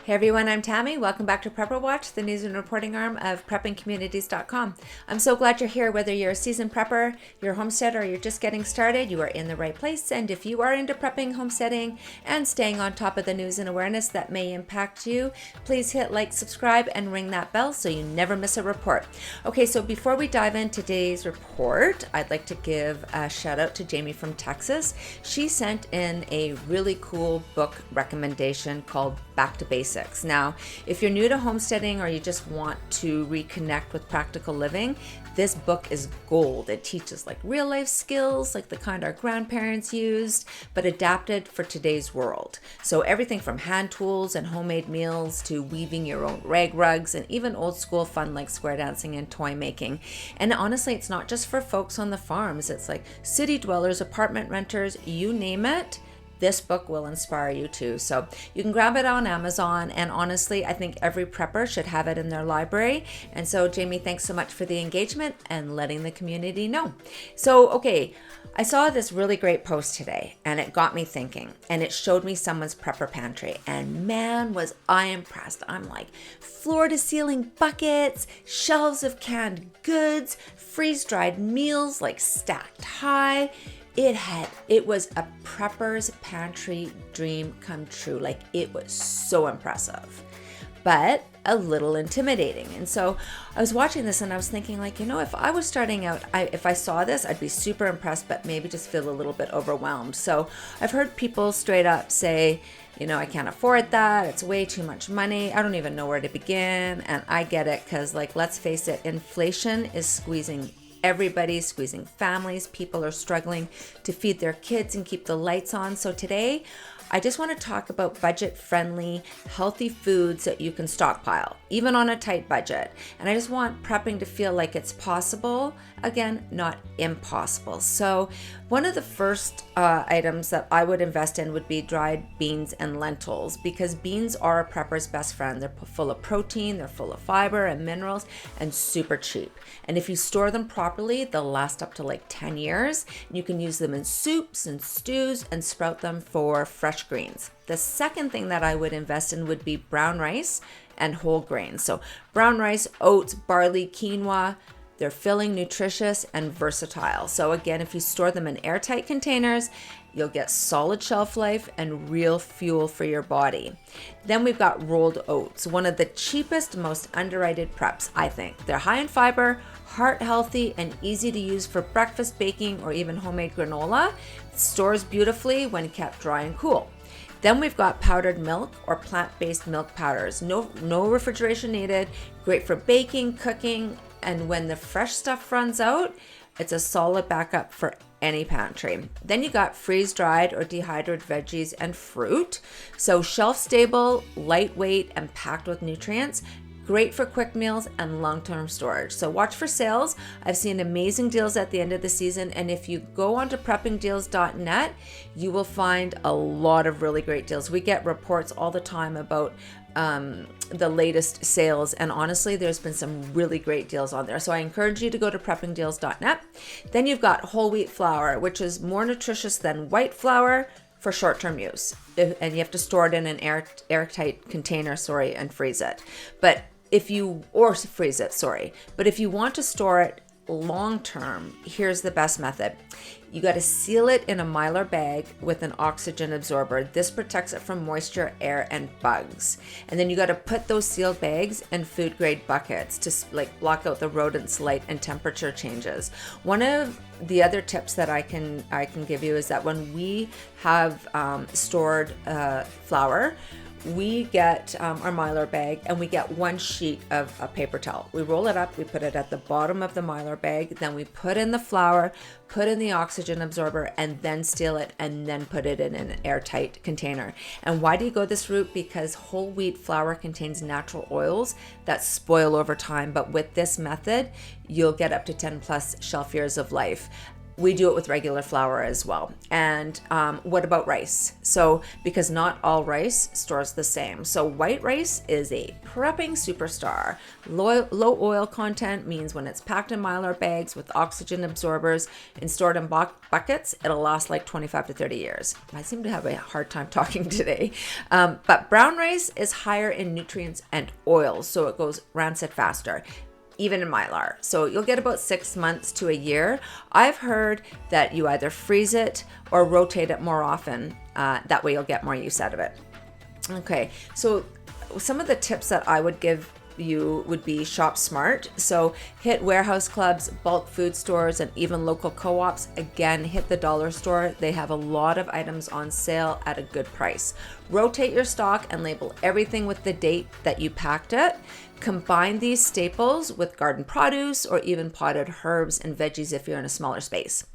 Hey everyone, I'm Tammy. Welcome back to Prepper Watch, the news and reporting arm of preppingcommunities.com. I'm so glad you're here. Whether you're a seasoned prepper, you're a homesteader, or you're just getting started, you are in the right place. And if you are into prepping, homesteading, and staying on top of the news and awareness that may impact you, please hit like, subscribe, and ring that bell so you never miss a report. Okay, so before we dive into today's report, I'd like to give a shout out to Jamie from Texas. She sent in a really cool book recommendation called Back to Basics. Now, if you're new to homesteading or you just want to reconnect with practical living, this book is gold. It teaches like real life skills, like the kind our grandparents used, but adapted for today's world. So everything from hand tools and homemade meals to weaving your own rag rugs and even old school fun like square dancing and toy making. And honestly, it's not just for folks on the farms. It's like city dwellers, apartment renters, you name it. This book will inspire you too. So you can grab it on Amazon, and honestly, I think every prepper should have it in their library. And so Jamie, thanks so much for the engagement and letting the community know. So, okay, I saw this really great post today and it got me thinking, and it showed me someone's prepper pantry, and man, was I impressed. I'm like, floor to ceiling buckets, shelves of canned goods, freeze-dried meals like stacked high. It was a prepper's pantry dream come true. Like, it was so impressive, but a little intimidating. And so I was watching this and I was thinking, like, if I was starting out, if I saw this, I'd be super impressed, but maybe just feel a little bit overwhelmed. So I've heard people straight up say, I can't afford that. It's way too much money. I don't even know where to begin. And I get it, because let's face it, inflation is squeezing everybody's, squeezing families. People are struggling to feed their kids and keep the lights on. So today, I just want to talk about budget-friendly, healthy foods that you can stockpile, even on a tight budget. And I just want prepping to feel like it's possible. Again, not impossible. So one of the first items that I would invest in would be dried beans and lentils, because beans are a prepper's best friend. They're full of protein, they're full of fiber and minerals, and super cheap. And if you store them properly, they'll last up to like 10 years. You can use them in soups and stews and sprout them for fresh greens. The second thing that I would invest in would be brown rice and whole grains. So brown rice, oats, barley, quinoa. They're filling, nutritious, and versatile. So again, if you store them in airtight containers, you'll get solid shelf life and real fuel for your body. Then we've got rolled oats, one of the cheapest, most underrated preps, I think. They're high in fiber, heart healthy, and easy to use for breakfast baking or even homemade granola. It stores beautifully when kept dry and cool. Then we've got powdered milk or plant-based milk powders. No refrigeration needed, great for baking, cooking, and when the fresh stuff runs out, it's a solid backup for any pantry. Then you got freeze-dried or dehydrated veggies and fruit. So shelf-stable, lightweight, and packed with nutrients. Great for quick meals and long-term storage. So watch for sales. I've seen amazing deals at the end of the season. And if you go onto preppingdeals.net, you will find a lot of really great deals. We get reports all the time about the latest sales, and honestly, there's been some really great deals on there. So I encourage you to go to preppingdeals.net. Then you've got whole wheat flour, which is more nutritious than white flour for short-term use. And you have to store it in an airtight container, and freeze it. But if you want to store it long-term, here's the best method. You got to seal it in a Mylar bag with an oxygen absorber. This protects it from moisture, air, and bugs. And then you got to put those sealed bags in food grade buckets to block out the rodents, light, and temperature changes. One of the other tips that I can give you is that when we have stored flour, we get our Mylar bag and we get one sheet of a paper towel. We roll it up, we put it at the bottom of the Mylar bag, then we put in the flour, put in the oxygen absorber, and then seal it, and then put it in an airtight container. And why do you go this route? Because whole wheat flour contains natural oils that spoil over time, but with this method, you'll get up to 10 plus shelf years of life. we do it with regular flour as well. And what about rice? So because not all rice stores the same. So white rice is a prepping superstar. Low oil content means when it's packed in Mylar bags with oxygen absorbers and stored in buckets, it'll last like 25 to 30 years. I seem to have a hard time talking today. But brown rice is higher in nutrients and oils, so it goes rancid faster, even in Mylar. So you'll get about 6 months to a year. I've heard that you either freeze it or rotate it more often. That way you'll get more use out of it. Okay, so some of the tips that I would give you would be shop smart. So hit warehouse clubs, bulk food stores, and even local co-ops. Again, hit the dollar store. They have a lot of items on sale at a good price. Rotate your stock and label everything with the date that you packed it. Combine these staples with garden produce or even potted herbs and veggies if you're in a smaller space.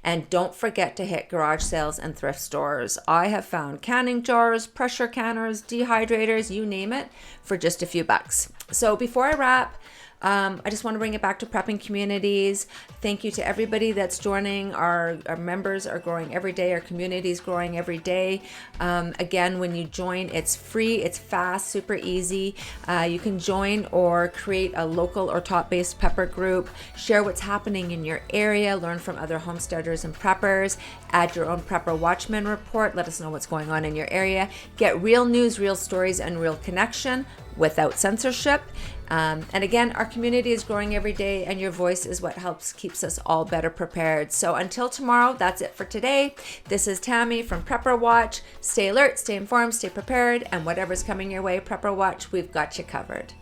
And don't forget to hit garage sales and thrift stores. I have found canning jars, pressure canners, dehydrators, you name it, for just a few bucks. So before I wrap, I just want to bring it back to prepping communities. Thank you to everybody that's joining. Our members are growing every day. Our community is growing every day. Again, when you join, it's free, it's fast, super easy. You can join or create a local or top-based prepper group. Share what's happening in your area. Learn from other homesteaders and preppers. Add your own Prepper Watchman report. Let us know what's going on in your area. Get real news, real stories, and real connection without censorship. And again, our community is growing every day, and your voice is what keeps us all better prepared. So until tomorrow, that's it for today. This is Tammy from Prepper Watch. Stay alert, stay informed, stay prepared, and whatever's coming your way, Prepper Watch, we've got you covered.